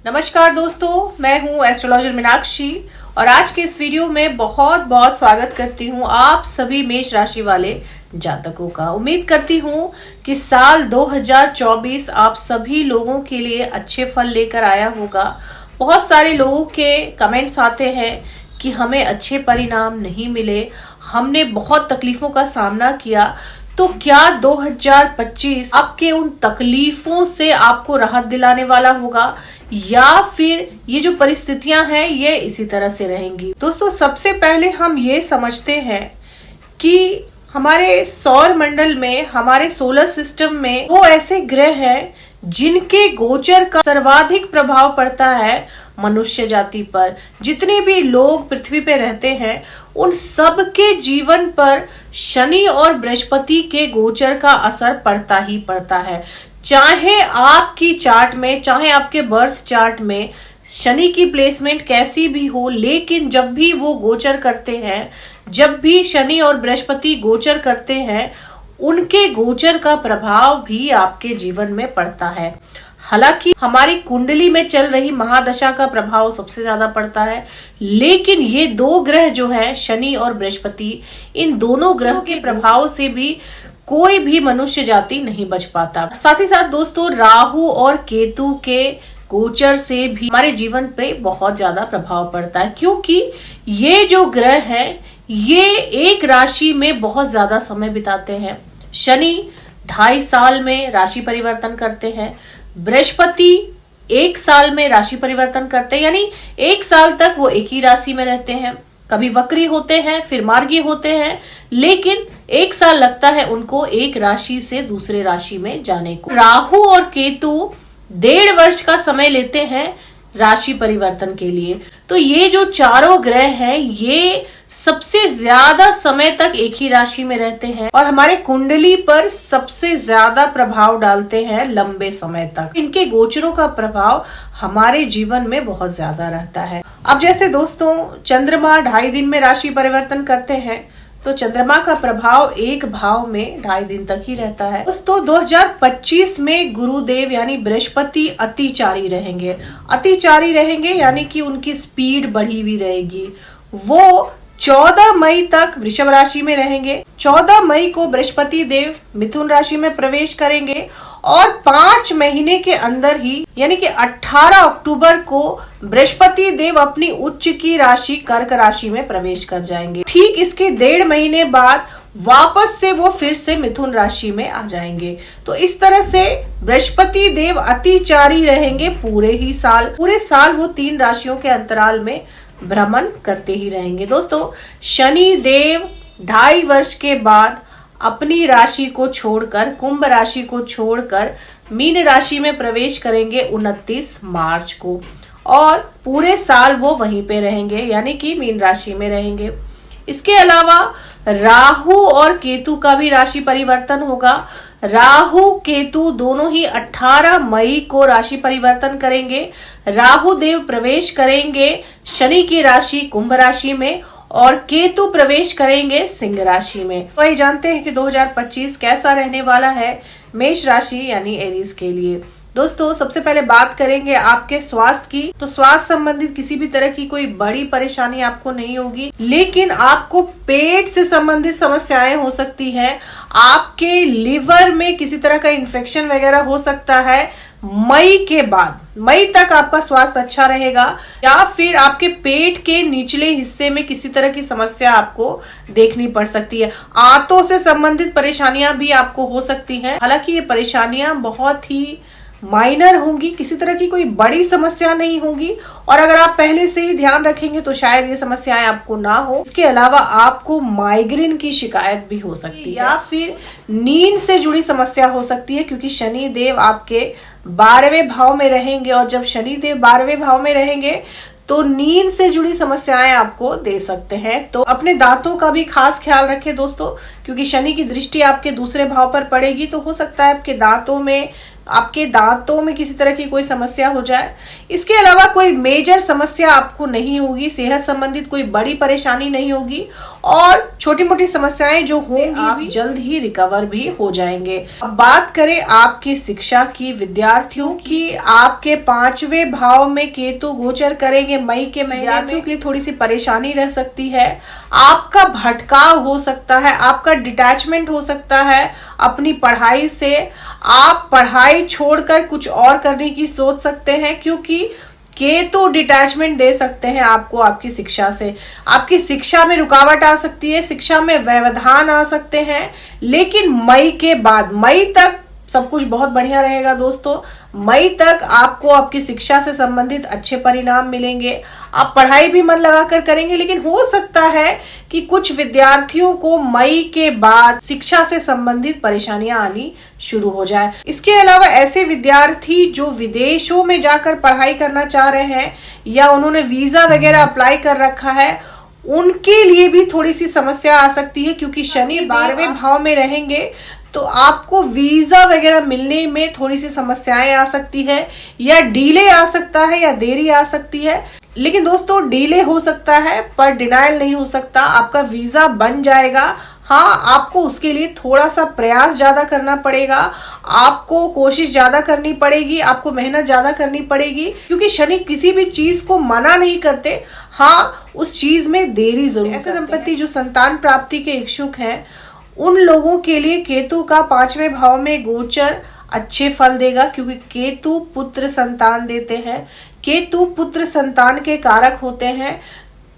नमस्कार दोस्तों, मैं हूं एस्ट्रोलॉजर मीनाक्षी और आज के इस वीडियो में बहुत बहुत स्वागत करती हूं आप सभी मेष राशि वाले जातकों का। उम्मीद करती हूं कि साल 2024 आप सभी लोगों के लिए अच्छे फल लेकर आया होगा। बहुत सारे लोगों के कमेंट्स आते हैं कि हमें अच्छे परिणाम नहीं मिले, हमने बहुत तकलीफों का सामना किया। तो क्या 2025 आपके उन तकलीफों से आपको राहत दिलाने वाला होगा या फिर ये जो परिस्थितियां हैं ये इसी तरह से रहेंगी? दोस्तों, सबसे पहले हम ये समझते हैं कि हमारे सौर मंडल में, हमारे सोलर सिस्टम में वो ऐसे ग्रह हैं जिनके गोचर का सर्वाधिक प्रभाव पड़ता है मनुष्य जाति पर। जितने भी लोग पृथ्वी पे रहते हैं उन सब के जीवन पर शनि और बृहस्पति के गोचर का असर पड़ता ही पड़ता है। चाहे आपकी चार्ट में, चाहे आपके बर्थ चार्ट में शनि की प्लेसमेंट कैसी भी हो, लेकिन जब भी वो गोचर करते हैं, जब भी शनि और बृहस्पति गोचर करते हैं, उनके गोचर का प्रभाव भी आपके जीवन में पड़ता है। हालांकि हमारी कुंडली में चल रही महादशा का प्रभाव सबसे ज्यादा पड़ता है, लेकिन ये दो ग्रह जो हैं, शनि और बृहस्पति, इन दोनों ग्रह के प्रभाव से भी कोई भी मनुष्य जाति नहीं बच पाता। साथ ही साथ दोस्तों, राहु और केतु के गोचर से भी हमारे जीवन पे बहुत ज्यादा प्रभाव पड़ता है, क्योंकि ये जो ग्रह हैं ये एक राशि में बहुत ज्यादा समय बिताते हैं। शनि 2.5 साल में राशि परिवर्तन करते हैं, बृहस्पति 1 साल में राशि परिवर्तन करते हैं, यानी 1 साल तक वो एक ही राशि में रहते हैं। कभी वक्री होते हैं, फिर मार्गी होते हैं, लेकिन 1 साल लगता है उनको एक राशि से दूसरे राशि में जाने को। राहु और केतु 1.5 वर्ष का समय लेते हैं राशि परिवर्तन के लिए। तो ये जो चारों ग्रह हैं ये सबसे ज्यादा समय तक एक ही राशि में रहते हैं और हमारे कुंडली पर सबसे ज्यादा प्रभाव डालते हैं लंबे समय तक। इनके गोचरों का प्रभाव हमारे जीवन में बहुत ज्यादा रहता है। अब जैसे दोस्तों, चंद्रमा 2.5 दिन में राशि परिवर्तन करते हैं, तो चंद्रमा का प्रभाव एक भाव में 2.5 दिन तक ही रहता है। दोस्तों, 2025 में गुरुदेव यानी बृहस्पति अतिचारी रहेंगे। अतिचारी रहेंगे यानी कि उनकी स्पीड बढ़ी हुई रहेगी। वो 14 मई तक वृषभ राशि में रहेंगे। 14 मई को बृहस्पति देव मिथुन राशि में प्रवेश करेंगे और 5 महीने के अंदर ही यानी कि 18 अक्टूबर को बृहस्पति देव अपनी उच्च की राशि कर्क राशि में प्रवेश कर जाएंगे। ठीक इसके 1.5 महीने बाद वापस से वो फिर से मिथुन राशि में आ जाएंगे। तो इस तरह से बृहस्पति देव अतिचारी रहेंगे पूरे ही साल। पूरे साल वो 3 राशियों के अंतराल में भ्रमण करते ही रहेंगे। दोस्तों, शनि देव 2.5 वर्ष के बाद अपनी राशि को छोड़कर, कुंभ राशि को छोड़कर मीन राशि में प्रवेश करेंगे 29 मार्च को और पूरे साल वो वहीं पे रहेंगे, यानी कि मीन राशि में रहेंगे। इसके अलावा राहु और केतु का भी राशि परिवर्तन होगा। राहु केतु दोनों ही 18 मई को राशि परिवर्तन करेंगे। राहु देव प्रवेश करेंगे शनि की राशि कुंभ राशि में और केतु प्रवेश करेंगे सिंह राशि में। तो ये जानते हैं कि 2025 कैसा रहने वाला है मेष राशि यानी एरीज के लिए। दोस्तों, सबसे पहले बात करेंगे आपके स्वास्थ्य की। तो स्वास्थ्य संबंधित किसी भी तरह की कोई बड़ी परेशानी आपको नहीं होगी, लेकिन आपको पेट से संबंधित समस्याएं हो सकती हैं। आपके लिवर में किसी तरह का इन्फेक्शन वगैरह हो सकता है। मई के बाद, मई तक आपका स्वास्थ्य अच्छा रहेगा, या फिर आपके पेट के निचले हिस्से में किसी तरह की समस्या आपको देखनी पड़ सकती है। आंतों से संबंधित परेशानियां भी आपको हो सकती हैं। हालांकि ये परेशानियां बहुत ही माइनर होंगी, किसी तरह की कोई बड़ी समस्या नहीं होगी और अगर आप पहले से ही ध्यान रखेंगे तो शायद ये समस्याएं आपको ना हो। इसके अलावा आपको माइग्रेन की शिकायत भी हो सकती है या फिर नींद से जुड़ी समस्या हो सकती है, क्योंकि शनि देव आपके 12वें भाव में रहेंगे और जब शनि देव 12वें भाव में रहेंगे तो नींद से जुड़ी समस्याएं आपको दे सकते हैं। तो अपने दांतों का भी खास ख्याल रखें दोस्तों, क्योंकि शनि की दृष्टि आपके दूसरे भाव पर पड़ेगी तो हो सकता है आपके दांतों में आपके दांतों में किसी तरह की कोई समस्या हो जाए। इसके अलावा कोई मेजर समस्या आपको नहीं होगी, सेहत संबंधित कोई बड़ी परेशानी नहीं होगी और छोटी मोटी समस्याएं जो होंगी आप जल्द ही रिकवर भी हो जाएंगे। अब बात करें आपकी शिक्षा की, विद्यार्थियों की, आपके 5वें भाव में केतु गोचर करेंगे मई के महीने। विद्यार्थियों के लिए थोड़ी सी परेशानी रह सकती है, आपका भटकाव हो सकता है, आपका डिटैचमेंट हो सकता है अपनी पढ़ाई से। आप पढ़ाई छोड़कर कुछ और करने की सोच सकते हैं क्योंकि केतु डिटैचमेंट दे सकते हैं आपको आपकी शिक्षा से। आपकी शिक्षा में रुकावट आ सकती है, शिक्षा में व्यवधान आ सकते हैं, लेकिन मई के बाद, मई तक सब कुछ बहुत बढ़िया रहेगा दोस्तों। मई तक आपको आपकी शिक्षा से संबंधित अच्छे परिणाम मिलेंगे, आप पढ़ाई भी मन लगाकर करेंगे, लेकिन हो सकता है कि कुछ विद्यार्थियों को मई के बाद शिक्षा से संबंधित परेशानियां आनी शुरू हो जाए। इसके अलावा ऐसे विद्यार्थी जो विदेशों में जाकर पढ़ाई करना चाह रहे हैं या उन्होंने वीजा वगैरह अप्लाई कर रखा है, उनके लिए भी थोड़ी सी समस्या आ सकती है क्योंकि शनि 12वें भाव में रहेंगे तो आपको वीजा वगैरह मिलने में थोड़ी सी समस्याएं आ सकती है या डिले आ सकता है या देरी आ सकती है। लेकिन दोस्तों डिले हो सकता है पर डिनायल नहीं हो सकता, आपका वीजा बन जाएगा। हाँ, आपको उसके लिए थोड़ा सा प्रयास ज्यादा करना पड़ेगा, आपको कोशिश ज्यादा करनी पड़ेगी, आपको मेहनत ज्यादा करनी पड़ेगी क्योंकि शनि किसी भी चीज को मना नहीं करते, हाँ उस चीज में देरी जरूर। ऐसे दंपति जो संतान प्राप्ति के इच्छुक हैं उन लोगों के लिए केतु का 5वें भाव में गोचर अच्छे फल देगा क्योंकि केतु पुत्र संतान देते हैं, केतु पुत्र संतान के कारक होते हैं।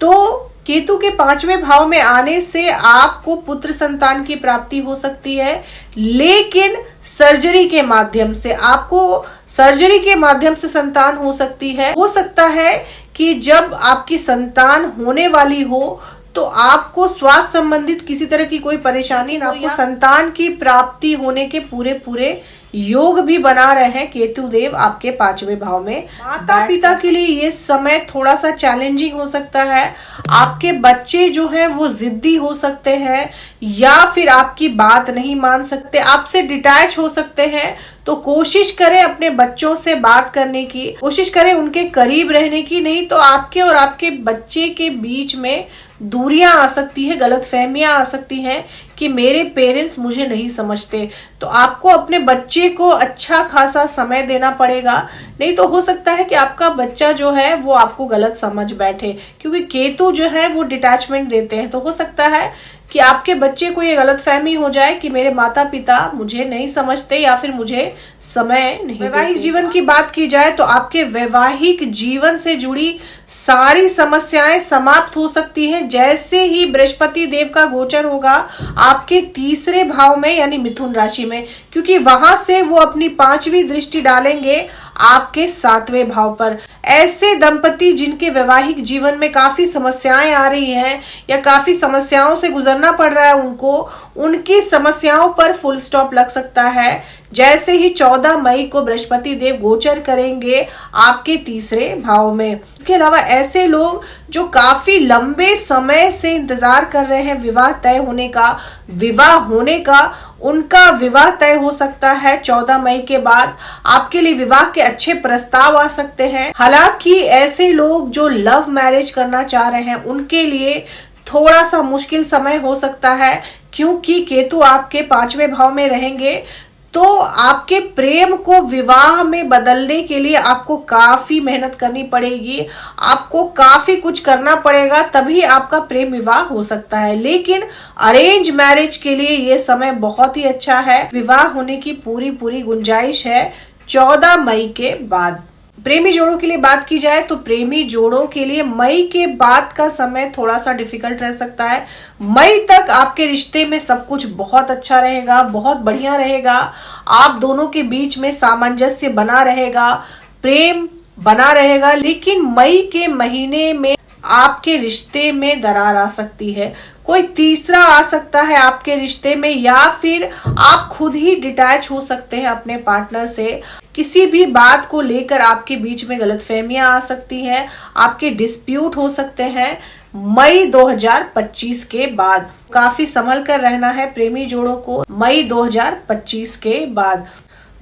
तो केतु के 5वें भाव में आने से आपको पुत्र संतान की प्राप्ति हो सकती है, लेकिन सर्जरी के माध्यम से, आपको सर्जरी के माध्यम से संतान हो सकती है। हो सकता है कि जब आपकी संतान होने वाली हो तो आपको स्वास्थ्य संबंधित किसी तरह की कोई परेशानी ना हो, संतान की प्राप्ति होने के पूरे योग भी बना रहे हैं केतु देव आपके 5वें भाव में। माता पिता के लिए ये समय थोड़ा सा चैलेंजिंग हो सकता है, आपके बच्चे जो हैं वो जिद्दी हो सकते हैं या फिर आपकी बात नहीं मान सकते, आपसे डिटैच हो सकते हैं। तो कोशिश करें अपने बच्चों से बात करने की, कोशिश करें उनके करीब रहने की, नहीं तो आपके और आपके बच्चे के बीच में दूरियां आ सकती है, गलतफहमियां आ सकती हैं कि मेरे पेरेंट्स मुझे नहीं समझते। तो आपको अपने बच्चे को अच्छा खासा समय देना पड़ेगा, नहीं तो हो सकता है कि आपका बच्चा जो है वो आपको गलत समझ बैठे क्योंकि केतु जो है वो डिटैचमेंट देते हैं। तो हो सकता है कि आपके बच्चे को ये गलतफहमी हो जाए कि मेरे माता पिता मुझे नहीं समझते या फिर मुझे समय नहीं। वैवाहिक जीवन की बात की जाए तो आपके वैवाहिक जीवन से जुड़ी सारी समस्याएं समाप्त हो सकती हैं जैसे ही बृहस्पति देव का गोचर होगा आपके 3रे भाव में यानी मिथुन राशि में, क्योंकि वहां से वो अपनी 5वीं दृष्टि डालेंगे आपके 7वें भाव पर। ऐसे दंपति जिनके वैवाहिक जीवन में काफी समस्याएं आ रही हैं या काफी समस्याओं से गुजरना पड़ रहा है उनको, उनकी समस्याओं पर फुल स्टॉप लग सकता है जैसे ही 14 मई को बृहस्पति देव गोचर करेंगे आपके 3रे भाव में। इसके अलावा ऐसे लोग जो काफी लंबे समय से इंतजार कर रहे हैं विवाह तय होने का, विवाह होने का, उनका विवाह तय हो सकता है 14 मई के बाद। आपके लिए विवाह के अच्छे प्रस्ताव आ सकते हैं। हालांकि ऐसे लोग जो लव मैरिज करना चाह रहे हैं उनके लिए थोड़ा सा मुश्किल समय हो सकता है क्योंकि केतु आपके 5वें भाव में रहेंगे। तो आपके प्रेम को विवाह में बदलने के लिए आपको काफी मेहनत करनी पड़ेगी, आपको काफी कुछ करना पड़ेगा, तभी आपका प्रेम विवाह हो सकता है। लेकिन अरेंज मैरिज के लिए ये समय बहुत ही अच्छा है, विवाह होने की पूरी गुंजाइश है 14 मई के बाद। प्रेमी जोड़ों के लिए बात की जाए तो प्रेमी जोड़ों के लिए मई के बाद का समय थोड़ा सा डिफिकल्ट रह सकता है। मई तक आपके रिश्ते में सब कुछ बहुत अच्छा रहेगा, बहुत बढ़िया रहेगा, आप दोनों के बीच में सामंजस्य बना रहेगा, प्रेम बना रहेगा। लेकिन मई के महीने में आपके रिश्ते में दरार आ सकती है, कोई तीसरा आ सकता है आपके रिश्ते में, या फिर आप खुद ही डिटैच हो सकते हैं अपने पार्टनर से। किसी भी बात को लेकर आपके बीच में गलतफहमियां आ सकती हैं, आपके डिस्प्यूट हो सकते हैं मई 2025 के बाद। काफी संभल कर रहना है प्रेमी जोड़ों को मई 2025 के बाद।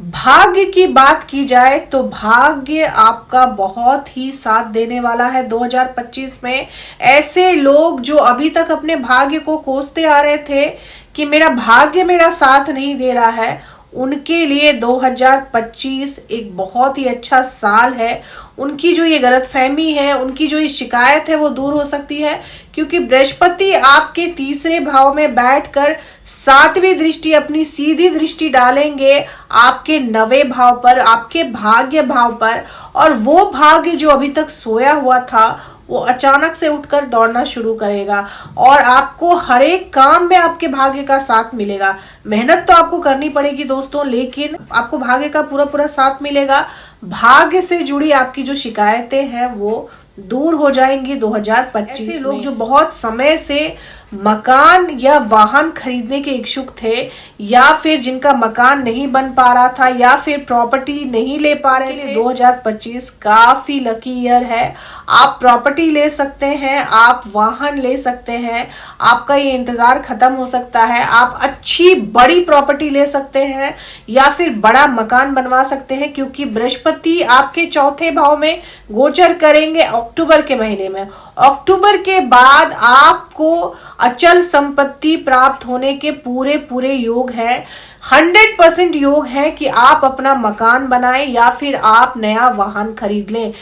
भाग्य की बात की जाए तो भाग्य आपका बहुत ही साथ देने वाला है 2025 में। ऐसे लोग जो अभी तक अपने भाग्य को कोसते आ रहे थे कि मेरा भाग्य मेरा साथ नहीं दे रहा है, उनके लिए 2025 एक बहुत ही अच्छा साल है। उनकी जो ये गलतफहमी है, उनकी जो ये शिकायत है वो दूर हो सकती है, क्योंकि बृहस्पति आपके तीसरे भाव में बैठकर सातवीं दृष्टि, अपनी सीधी दृष्टि डालेंगे आपके नवे भाव पर, आपके भाग्य भाव पर। और वो भाग्य जो अभी तक सोया हुआ था वो अचानक से उठकर दौड़ना शुरू करेगा और आपको हर एक काम में आपके भाग्य का साथ मिलेगा। मेहनत तो आपको करनी पड़ेगी दोस्तों, लेकिन आपको भाग्य का पूरा पूरा साथ मिलेगा। भाग्य से जुड़ी आपकी जो शिकायतें हैं वो दूर हो जाएंगी 2025 में। ऐसे लोग जो बहुत समय से मकान या वाहन खरीदने के इच्छुक थे, या फिर जिनका मकान नहीं बन पा रहा था, या फिर प्रॉपर्टी नहीं ले पा रहे थे, 2025 काफी लकी ईयर है। आप प्रॉपर्टी ले सकते हैं, आप वाहन ले सकते हैं, आपका ये इंतजार खत्म हो सकता है। आप अच्छी बड़ी प्रॉपर्टी ले सकते हैं या फिर बड़ा मकान बनवा सकते हैं, क्योंकि बृहस्पति आपके चौथे भाव में गोचर करेंगे अक्टूबर के महीने में। अक्टूबर के बाद आपको अचल संपत्ति प्राप्त होने के पूरे पूरे योग है। 100% योग है कि आप अपना मकान बनाएं या फिर आप नया वाहन खरीद लें।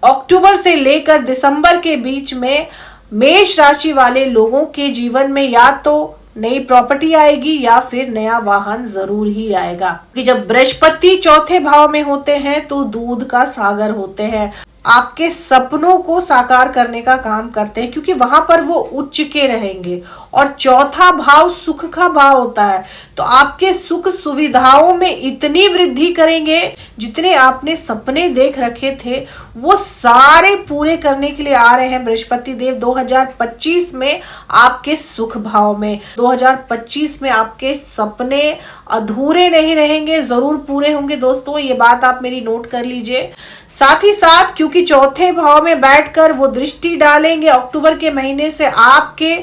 अक्टूबर से लेकर दिसंबर के बीच में मेष राशि वाले लोगों के जीवन में या तो नई प्रॉपर्टी आएगी या फिर नया वाहन जरूर ही आएगा। कि जब बृहस्पति चौथे भाव में होते हैं तो दूध का सागर होते हैं, आपके सपनों को साकार करने का काम करते हैं, क्योंकि वहां पर वो उच्च के रहेंगे। और चौथा भाव सुख का भाव होता है, तो आपके सुख सुविधाओं में इतनी वृद्धि करेंगे जितने आपने सपने देख रखे थे वो सारे पूरे करने के लिए आ रहे हैं बृहस्पति देव 2025 में आपके सुख भाव में। 2025 में आपके सपने अधूरे नहीं रहेंगे, जरूर पूरे होंगे दोस्तों, ये बात आप मेरी नोट कर लीजिए। साथ ही साथ क्योंकि चौथे भाव में बैठकर वो दृष्टि डालेंगे अक्टूबर के महीने से आपके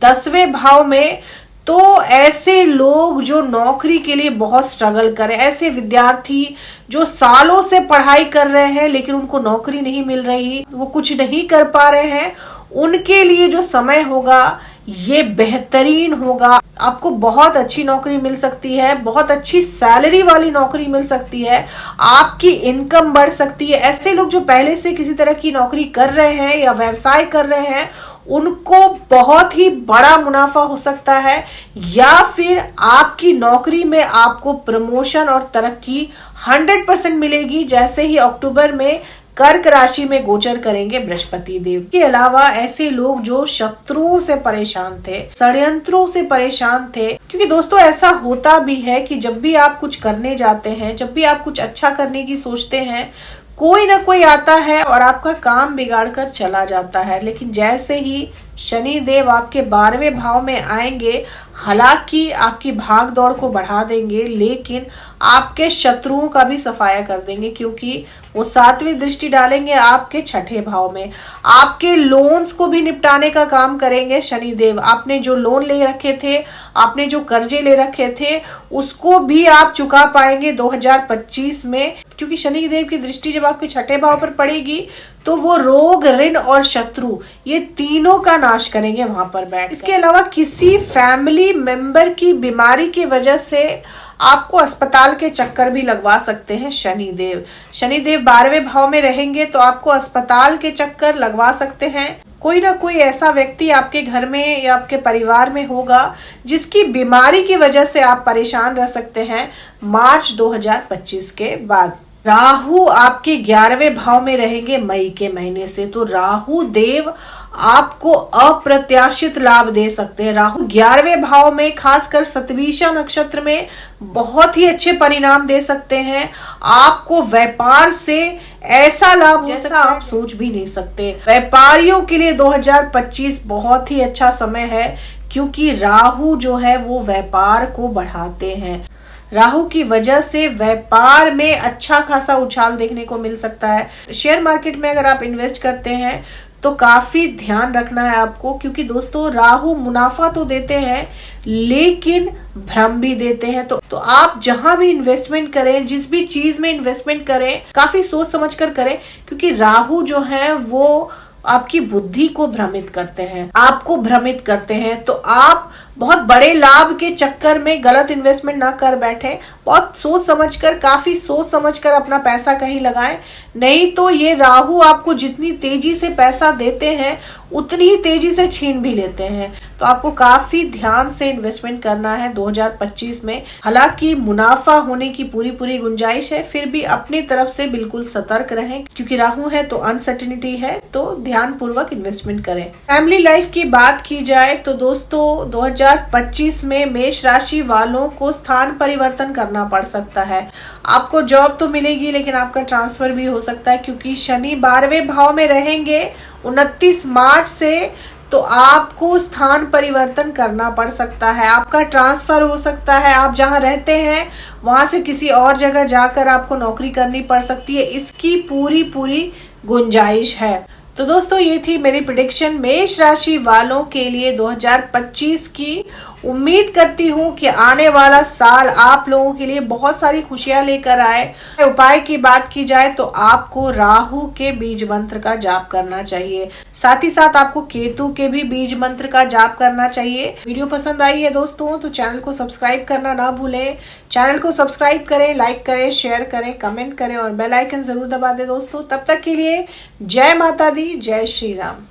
10वें भाव में, तो ऐसे लोग जो नौकरी के लिए बहुत स्ट्रगल करें, ऐसे विद्यार्थी जो सालों से पढ़ाई कर रहे हैं लेकिन उनको नौकरी नहीं मिल रही, वो कुछ नहीं कर पा रहे हैं, उनके लिए जो समय होगा ये बेहतरीन होगा। आपको बहुत अच्छी नौकरी मिल सकती है, बहुत अच्छी सैलरी वाली नौकरी मिल सकती है, आपकी इनकम बढ़ सकती है। ऐसे लोग जो पहले से किसी तरह की नौकरी कर रहे हैं या व्यवसाय कर रहे हैं, उनको बहुत ही बड़ा मुनाफा हो सकता है, या फिर आपकी नौकरी में आपको प्रमोशन और तरक्की 100% मिलेगी जैसे ही अक्टूबर में कर्क राशि में गोचर करेंगे बृहस्पति देव। के अलावा ऐसे लोग जो शत्रुओं से परेशान थे, षड्यंत्रों से परेशान थे, क्योंकि दोस्तों ऐसा होता भी है कि जब भी आप कुछ करने जाते हैं, जब भी आप कुछ अच्छा करने की सोचते हैं, कोई ना कोई आता है और आपका काम बिगाड़ कर चला जाता है। लेकिन जैसे ही शनि देव आपके 12वें भाव में आएंगे, हालांकि आपकी भाग दौड़ को बढ़ा देंगे, लेकिन आपके शत्रुओं का भी सफाया कर देंगे, क्योंकि वो 7वीं दृष्टि डालेंगे आपके 6ठे भाव में। आपके लोन्स को भी निपटाने का काम करेंगे शनि देव। आपने जो लोन ले रखे थे, आपने जो कर्जे ले रखे थे, उसको भी आप चुका पाएंगे 2025 में, क्योंकि शनि देव की दृष्टि जब आपके 6ठे भाव पर पड़ेगी तो वो रोग, ऋण और शत्रु ये तीनों का नाश करेंगे वहां पर बैठ। इसके अलावा किसी फैमिली मेंबर की बीमारी की वजह से आपको अस्पताल के चक्कर भी लगवा सकते हैं शनि देव। शनि देव 12वें भाव में रहेंगे तो आपको अस्पताल के चक्कर लगवा सकते हैं। कोई ना कोई ऐसा व्यक्ति आपके घर में या आपके परिवार में होगा जिसकी बीमारी की वजह से आप परेशान रह सकते हैं मार्च 2025 के बाद। राहु आपके 11वें भाव में रहेंगे मई के महीने से, तो राहु देव आपको अप्रत्याशित लाभ दे सकते हैं। राहु 11वें भाव में खासकर शतभिषा नक्षत्र में बहुत ही अच्छे परिणाम दे सकते हैं। आपको व्यापार से ऐसा लाभ जैसा आप सोच भी नहीं सकते। व्यापारियों के लिए 2025 बहुत ही अच्छा समय है, क्योंकि राहु जो है वो व्यापार को बढ़ाते हैं। राहु की वजह से व्यापार में अच्छा खासा उछाल देखने को मिल सकता है। शेयर मार्केट में अगर आप इन्वेस्ट करते हैं तो काफी ध्यान रखना है आपको, क्योंकि दोस्तों राहु मुनाफा तो देते हैं लेकिन भ्रम भी देते हैं। तो आप जहां भी इन्वेस्टमेंट करें, जिस भी चीज में इन्वेस्टमेंट करें, काफी सोच समझ कर करें, क्योंकि राहु जो है वो आपकी बुद्धि को भ्रमित करते हैं, आपको भ्रमित करते हैं। तो आप बहुत बड़े लाभ के चक्कर में गलत इन्वेस्टमेंट ना कर बैठे, बहुत सोच समझकर, काफी सोच समझकर अपना पैसा कहीं लगाएं। नहीं तो ये राहु आपको जितनी तेजी से पैसा देते हैं उतनी ही तेजी से छीन भी लेते हैं। तो आपको काफी ध्यान से इन्वेस्टमेंट करना है 2025 में। हालांकि मुनाफा होने की पूरी गुंजाइश है, फिर भी अपनी तरफ से बिल्कुल सतर्क रहें, क्योंकि राहु है तो अनसर्टेनिटी है, तो ध्यान पूर्वक इन्वेस्टमेंट करें। फैमिली लाइफ की बात की जाए तो दोस्तों 2025 में मेष राशि वालों को स्थान परिवर्तन करना पड़ सकता है। आपको जॉब तो मिलेगी लेकिन आपका ट्रांसफर भी हो सकता है, क्योंकि शनि 12वें भाव में रहेंगे 29 मार्च से। तो आपको स्थान परिवर्तन करना पड़ सकता है, आपका ट्रांसफर हो सकता है, आप जहां रहते हैं वहां से किसी और जगह जाकर आपको नौकरी करनी पड़ सकती है, इसकी पूरी गुंजाइश है। तो दोस्तों ये थी मेरी प्रेडिक्शन मेष राशि वालों के लिए 2025 की। उम्मीद करती हूँ कि आने वाला साल आप लोगों के लिए बहुत सारी खुशियां लेकर आए। उपाय की बात की जाए तो आपको राहु के बीज मंत्र का जाप करना चाहिए, साथ ही साथ आपको केतु के भी बीज मंत्र का जाप करना चाहिए। वीडियो पसंद आई है दोस्तों तो चैनल को सब्सक्राइब करना ना भूलें। चैनल को सब्सक्राइब करें, लाइक करें, शेयर करें, कमेंट करें और बेल आइकन जरूर दबा दें दोस्तों। तब तक के लिए जय माता दी, जय श्री राम।